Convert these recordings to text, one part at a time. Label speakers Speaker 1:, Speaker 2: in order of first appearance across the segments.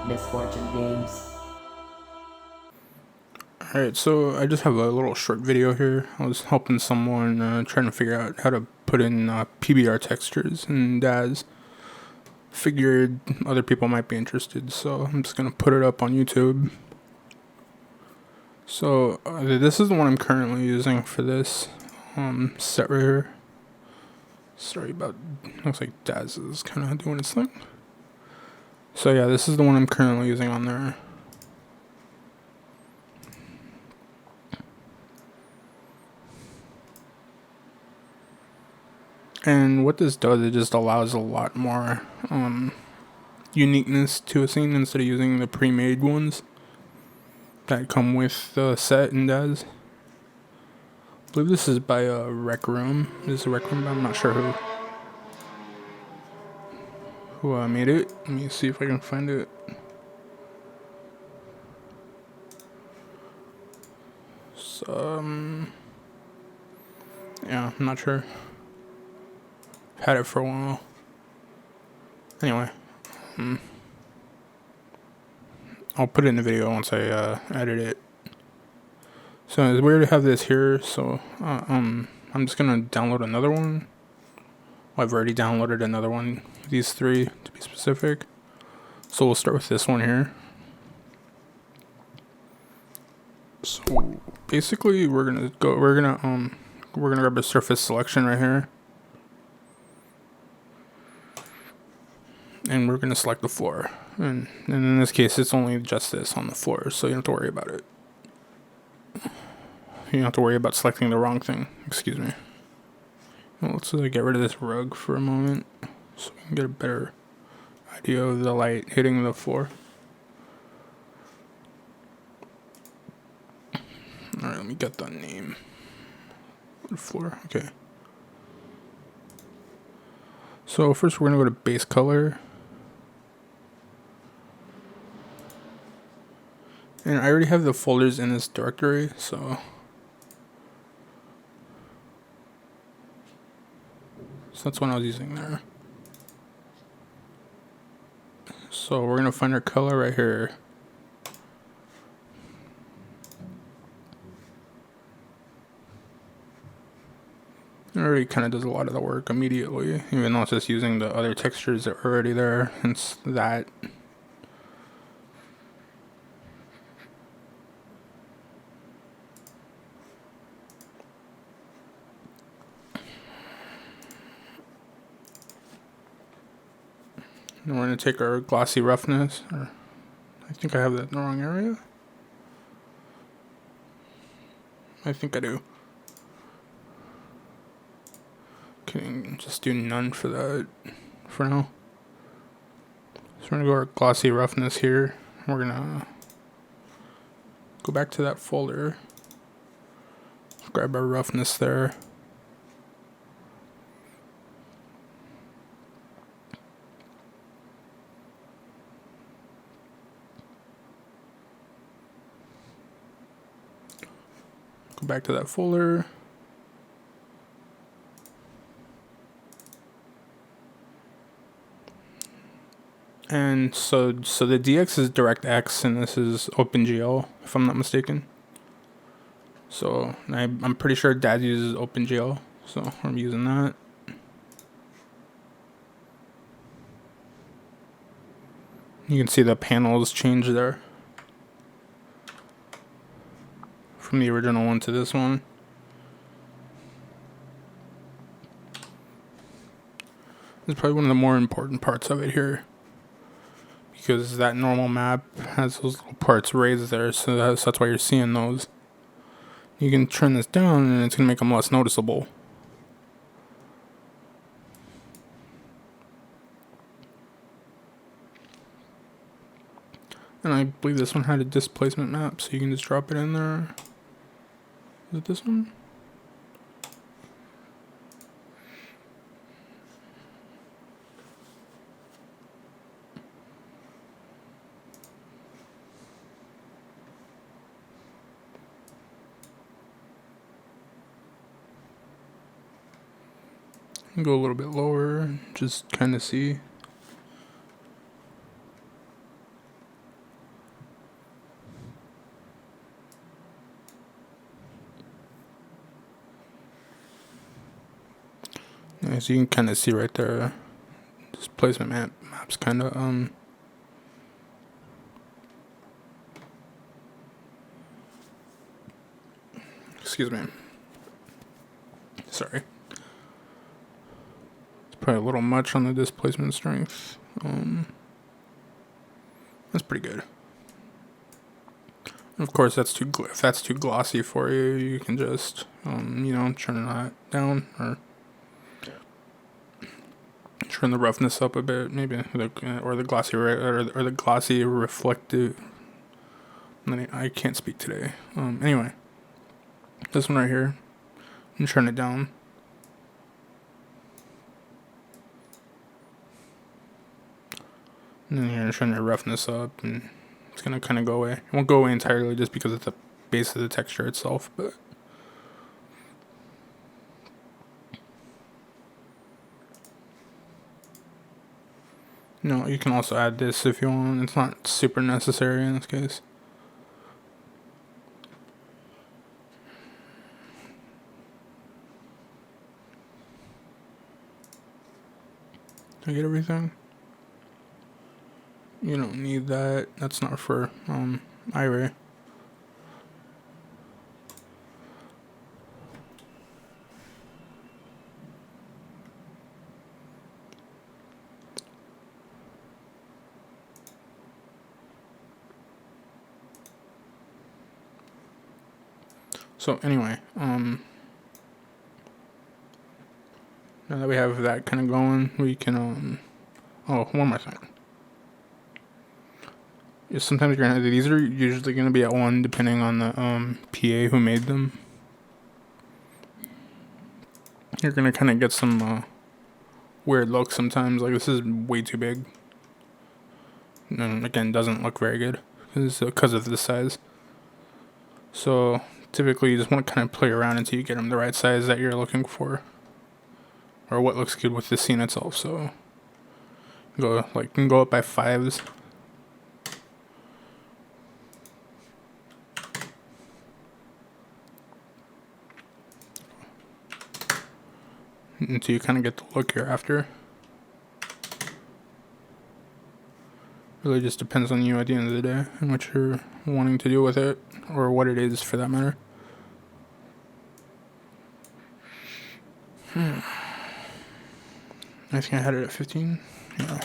Speaker 1: Misfortune Games.
Speaker 2: Alright, so I just have a little short video here. I was helping someone trying to figure out how to put in PBR textures, and as figured other people might be interested, so I'm just going to put it up on YouTube. So this is the one I'm currently using for this set right here. Sorry about, looks like Daz is kind of doing its thing. So yeah, this is the one I'm currently using on there. And what this does, it just allows a lot more uniqueness to a scene instead of using the pre-made ones that come with the set and does. I believe this is by Rec Room. This is a Rec Room, but I'm not sure who made it. Let me see if I can find it. So, yeah, I'm not sure. I've had it for a while. Anyway, I'll put it in the video once I edit it. So it's weird to have this here, so I'm just gonna download another one. Well, I've already downloaded another one, these three to be specific. So we'll start with this one here. So basically we're gonna grab a surface selection right here. And we're gonna select the floor. And in this case it's only just this on the floor, so you don't have to worry about it. You don't have to worry about selecting the wrong thing. Excuse me. Well, let's get rid of this rug for a moment so we can get a better idea of the light hitting the floor. Alright, let me get the name. Floor, okay. So first we're gonna go to base color. And I already have the folders in this directory, so that's what I was using there. So we're gonna find our color right here. It already kind of does a lot of the work immediately, even though it's just using the other textures that are already there. It's that. And we're going to take our glossy roughness, or I think I have that in the wrong area. I think I do. Okay, just do none for that for now. So we're going to go our glossy roughness here. We're going to go back to that folder. Grab our roughness there. Go back to that folder. And so the DX is DirectX and this is OpenGL, if I'm not mistaken. So I'm pretty sure Dad uses OpenGL, so I'm using that. You can see the panels change there from the original one to this one. This is probably one of the more important parts of it here, because that normal map has those little parts raised there, so that's why you're seeing those. You can turn this down and it's going to make them less noticeable. And I believe this one had a displacement map, so you can just drop it in there. Is it this one? Go a little bit lower, just kind of see. As you can kind of see right there, displacement map's kind of excuse me. Sorry. It's probably a little much on the displacement strength. That's pretty good. Of course, if that's too glossy for you, you can just turn that down or turn the roughness up a bit, maybe, or the glossy reflective. I can't speak today. Anyway, this one right here, and turn it down. And then you're gonna turn your roughness up, and it's gonna kind of go away. It won't go away entirely just because it's the base of the texture itself, but no, you can also add this if you want. It's not super necessary in this case. Did I get everything? You don't need that. That's not for iRay. So anyway, now that we have that kind of going, we can oh, one more thing. Sometimes you're gonna, these are usually gonna be at 1 depending on the PA who made them. You're gonna kind of get some weird looks sometimes. Like, this is way too big, and again, doesn't look very good because of the size. So typically, you just want to kind of play around until you get them the right size that you're looking for, or what looks good with the scene itself. So you can go up by 5s. Until you kind of get the look you're after. Really just depends on you at the end of the day and what you're wanting to do with it, or what it is for that matter. I think I had it at 15. Yeah.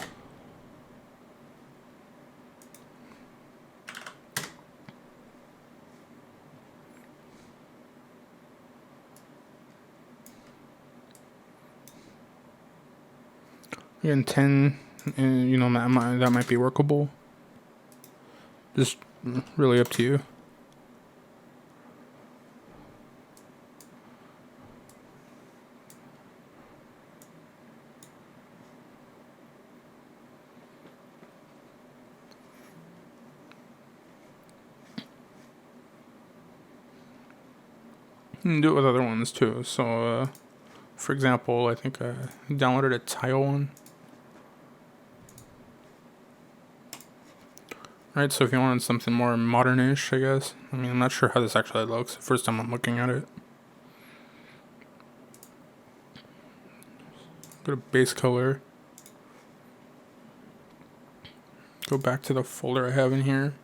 Speaker 2: Again, 10, and that might be workable. Just really up to you. You can do it with other ones too. So, for example, I think I downloaded a tile one. Right, so if you wanted something more modern-ish, I guess. I mean, I'm not sure how this actually looks. First time I'm looking at it. Go to base color. Go back to the folder I have in here.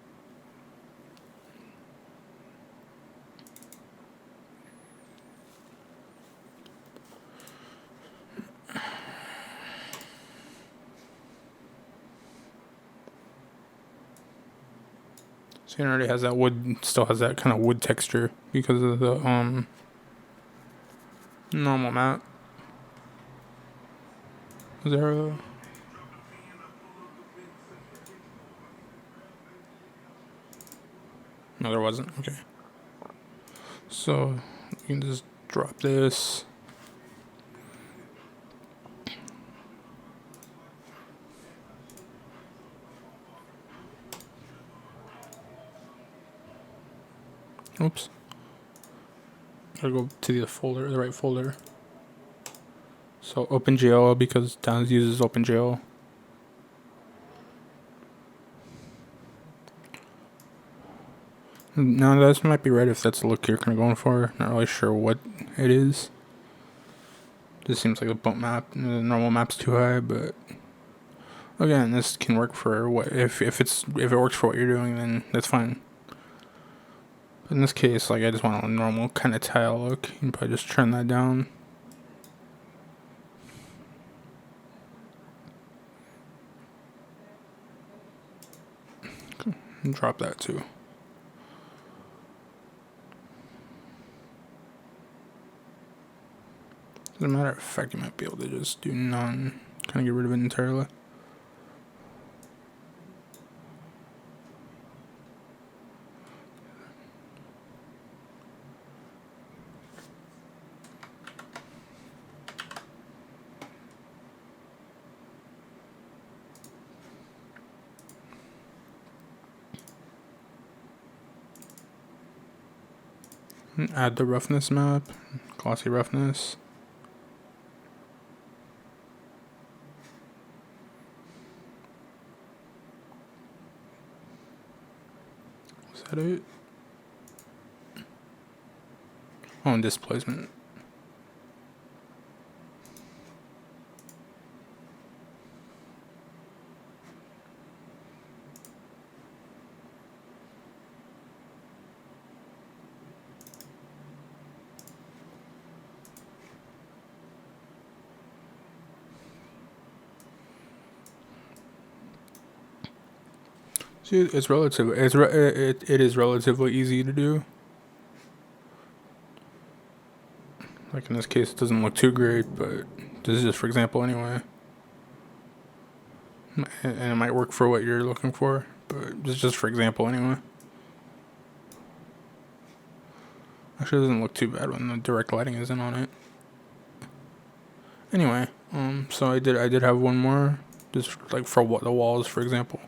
Speaker 2: So it already has that wood, still has that kind of wood texture because of the normal map. Is there a... No, there wasn't. Okay. So you can just drop this. Oops. Gotta go to the folder, the right folder. So OpenGL, because Downs uses OpenGL. Now this might be right if that's the look you're kind of going for. Not really sure what it is. This seems like the bump map, the normal map's too high, but again, this can work for what if it works for what you're doing, then that's fine. But in this case, like I just want a normal kind of tile look. You can probably just trim that down. And drop that too. As a matter of fact, you might be able to just do none, kind of get rid of it entirely. And add the roughness map, glossy roughness. Is that it? Oh, and displacement. See, it's relative. It is relatively easy to do. Like in this case, it doesn't look too great, but this is just for example anyway. And it might work for what you're looking for, but this is just for example anyway. Actually, it doesn't look too bad when the direct lighting isn't on it. Anyway, so I did have one more, just like for what the walls, for example.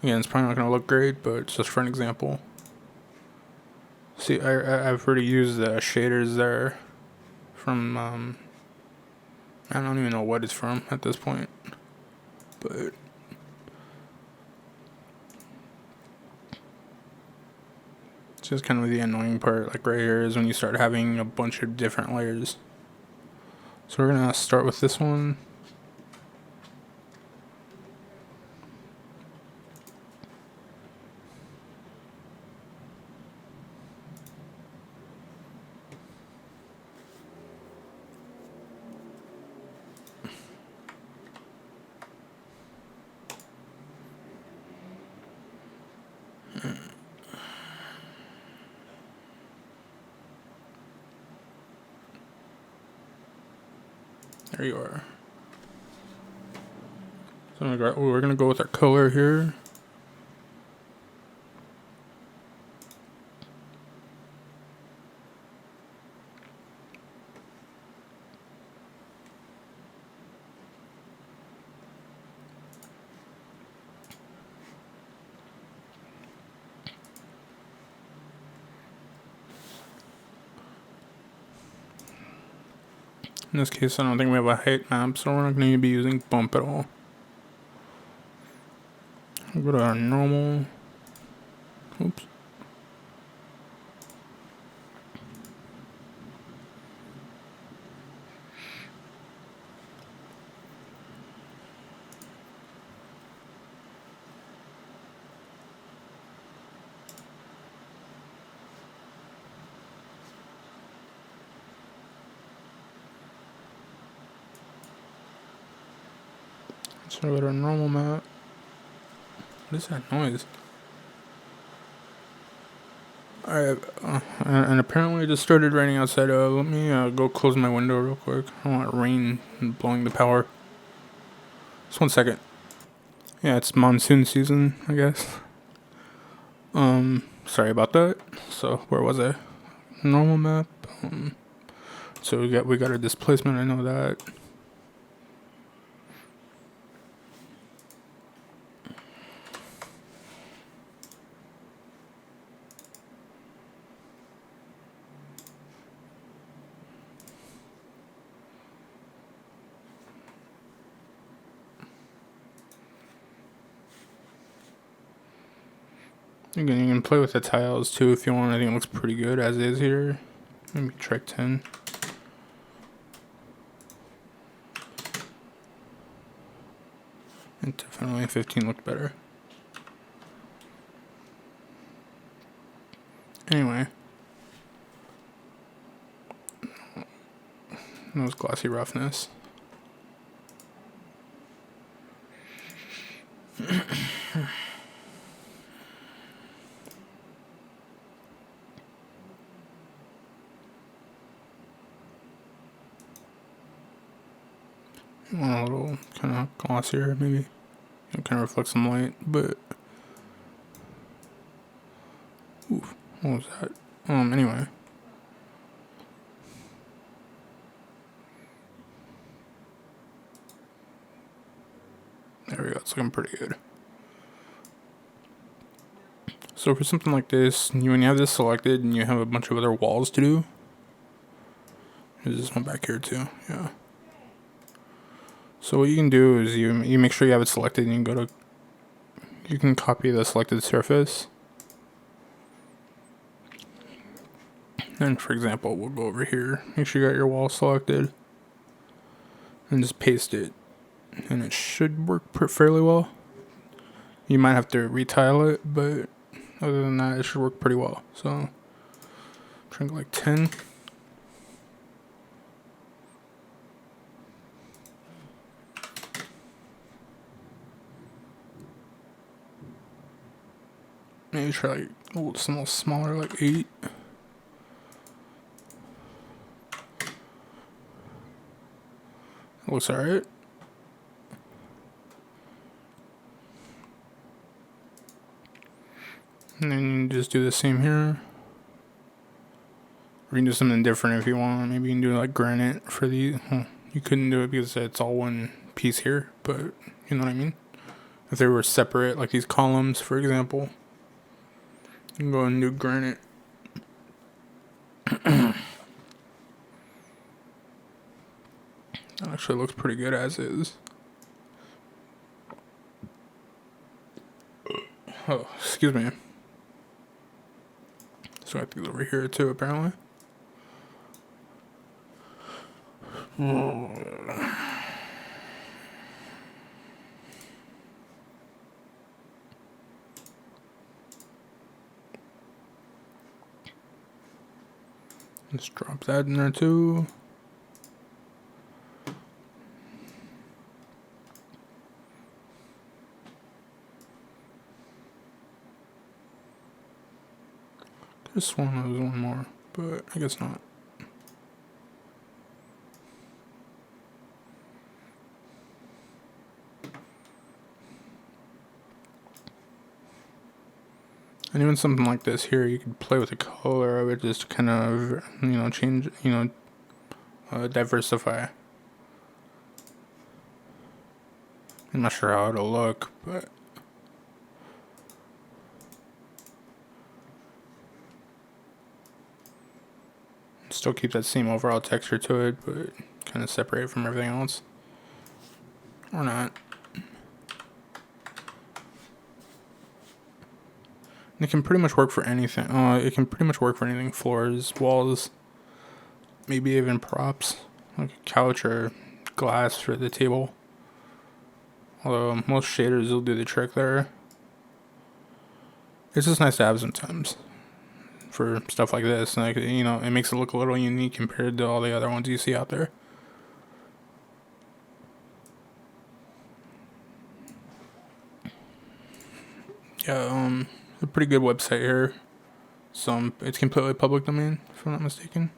Speaker 2: Again, it's probably not gonna look great, but it's just for an example. See, I've already used the shaders there from I don't even know what it's from at this point, but it's just kind of the annoying part. Like right here is when you start having a bunch of different layers. So we're gonna start with this one. There you are. So we're gonna go with our color here. In this case, I don't think we have a height map, so we're not going to be using bump at all. We'll go to our normal. Oops. So we got our normal map. What is that noise? Alright, and apparently it just started raining outside. Let me go close my window real quick. I don't want rain blowing the power. Just 1 second. Yeah, it's monsoon season, I guess. Sorry about that. So where was I? Normal map. So we got our displacement. I know that. Again, you can play with the tiles too if you want. I think it looks pretty good as is here. Maybe track 10. And definitely 15 looked better. Anyway. That was glossy roughness. Want a little kind of glossier, maybe. It kind of reflects some light, but oof, what was that? Anyway. There we go, it's looking pretty good. So for something like this, when you have this selected and you have a bunch of other walls to do, there's this one back here too, yeah. So what you can do is you make sure you have it selected and you can copy the selected surface. And for example, we'll go over here, make sure you got your wall selected, and just paste it. And it should work fairly well. You might have to retile it, but other than that, it should work pretty well. So, try like 10. Maybe try like some little smaller, like 8. Looks alright. And then you just do the same here. Or you can do something different if you want. Maybe you can do like granite for the. Well, you couldn't do it because it's all one piece here, but you know what I mean? If they were separate, like these columns, for example, you can go and do granite. That actually looks pretty good as is. Oh, excuse me. So I have to go over here too, apparently. Let's drop that in there too. Could have sworn there was one more, but I guess not. And even something like this here, you could play with the color of it, just kind of, change, diversify. I'm not sure how it'll look, but still keep that same overall texture to it, but kind of separate it from everything else. Or not. It can pretty much work for anything. It can pretty much work for anything. Floors, walls, maybe even props, like a couch or glass for the table. Although most shaders will do the trick there. It's just nice to have sometimes for stuff like this. Like, it makes it look a little unique compared to all the other ones you see out there. Yeah, a pretty good website here. So it's completely public domain, if I'm not mistaken.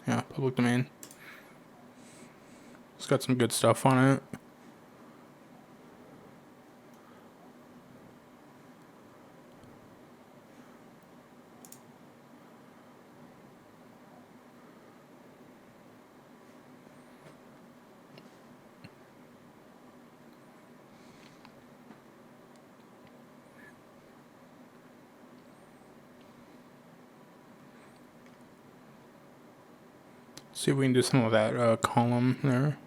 Speaker 2: Yeah, public domain. It's got some good stuff on it. See if we can do some of that column there.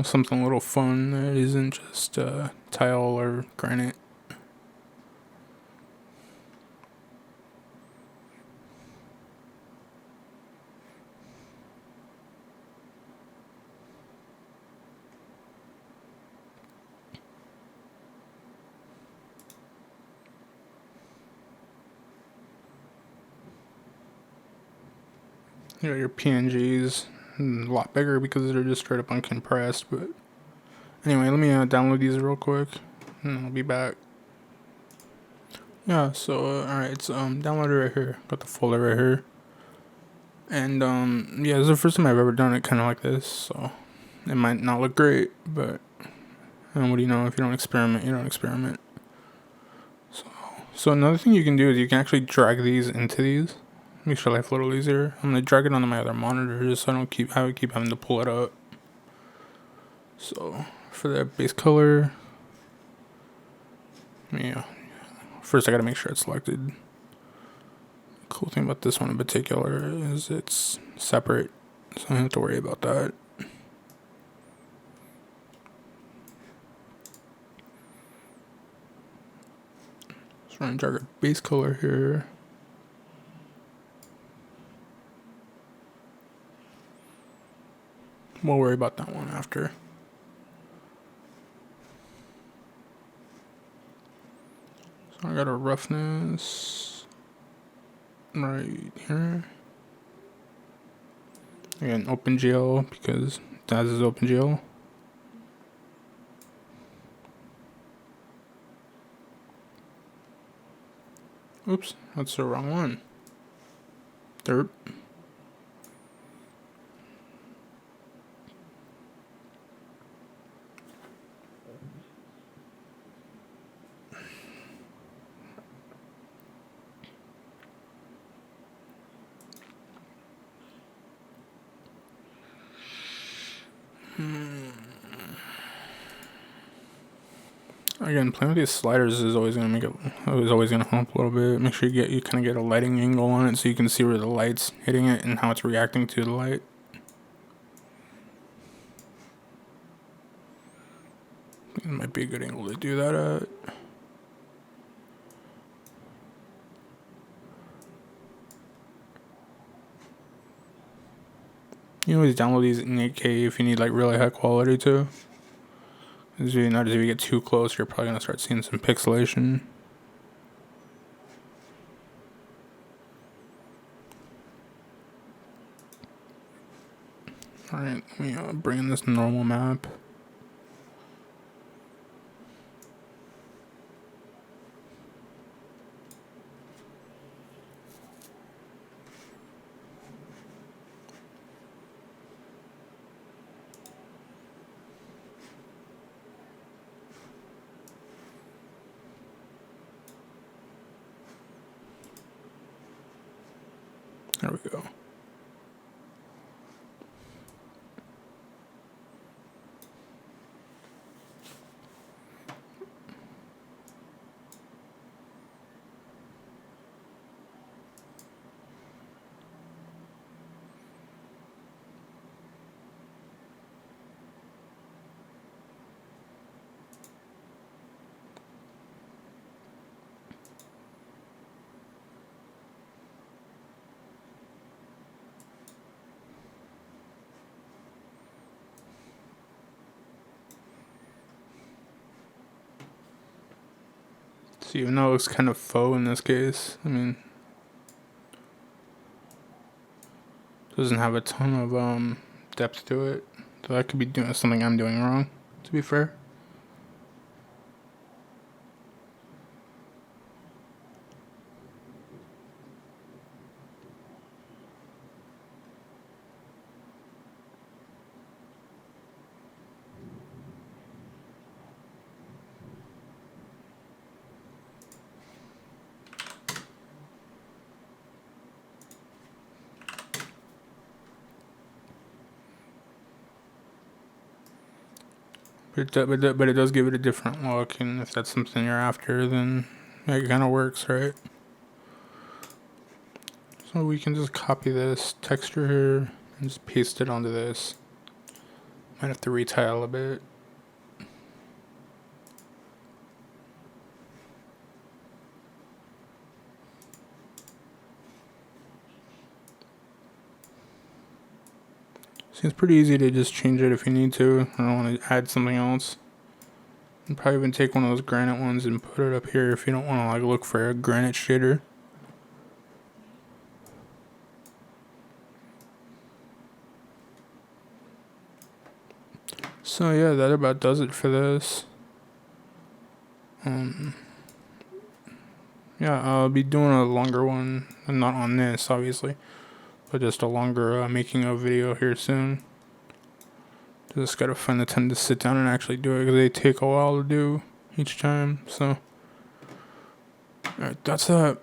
Speaker 2: Something a little fun that isn't just tile or granite. You know, your PNGs a lot bigger because they're just straight up uncompressed. But anyway, let me download these real quick, and I'll be back. Yeah, so alright, it's downloaded right here. Got the folder right here. And yeah, it's the first time I've ever done it kind of like this, so it might not look great, but what do you know? If you don't experiment, you don't experiment. So another thing you can do is you can actually drag these into these. Makes your life a little easier. I'm gonna drag it onto my other monitor just so I don't keep having to pull it up. So for the base color, yeah, first I gotta make sure it's selected. Cool thing about this one in particular is it's separate, so I don't have to worry about that. So we're gonna drag our base color here. We'll worry about that one after. So I got a roughness right here. Again, OpenGL because Daz is OpenGL. Oops, that's the wrong one. Derp. Again, playing with these sliders is always gonna help a little bit. Make sure you kind of get a lighting angle on it so you can see where the light's hitting it and how it's reacting to the light. It might be a good angle to do that at. You can always download these in 8K if you need like really high quality too. As you notice, if you get too close, you're probably gonna start seeing some pixelation. Alright, let me bring in this normal map. There we go. So even though it looks kind of faux in this case, I mean, doesn't have a ton of depth to it. So that could be doing something I'm doing wrong, to be fair. But it does give it a different look, and if that's something you're after, then it kind of works, right? So we can just copy this texture here and just paste it onto this. Might have to retile a bit. Seems pretty easy to just change it if you need to. I don't want to add something else. And probably even take one of those granite ones and put it up here if you don't want to like look for a granite shader. So yeah, that about does it for this. Yeah, I'll be doing a longer one, and not on this obviously, but just a longer making of video here soon. Just gotta find the time to sit down and actually do it, because they take a while to do each time. So alright, that's that.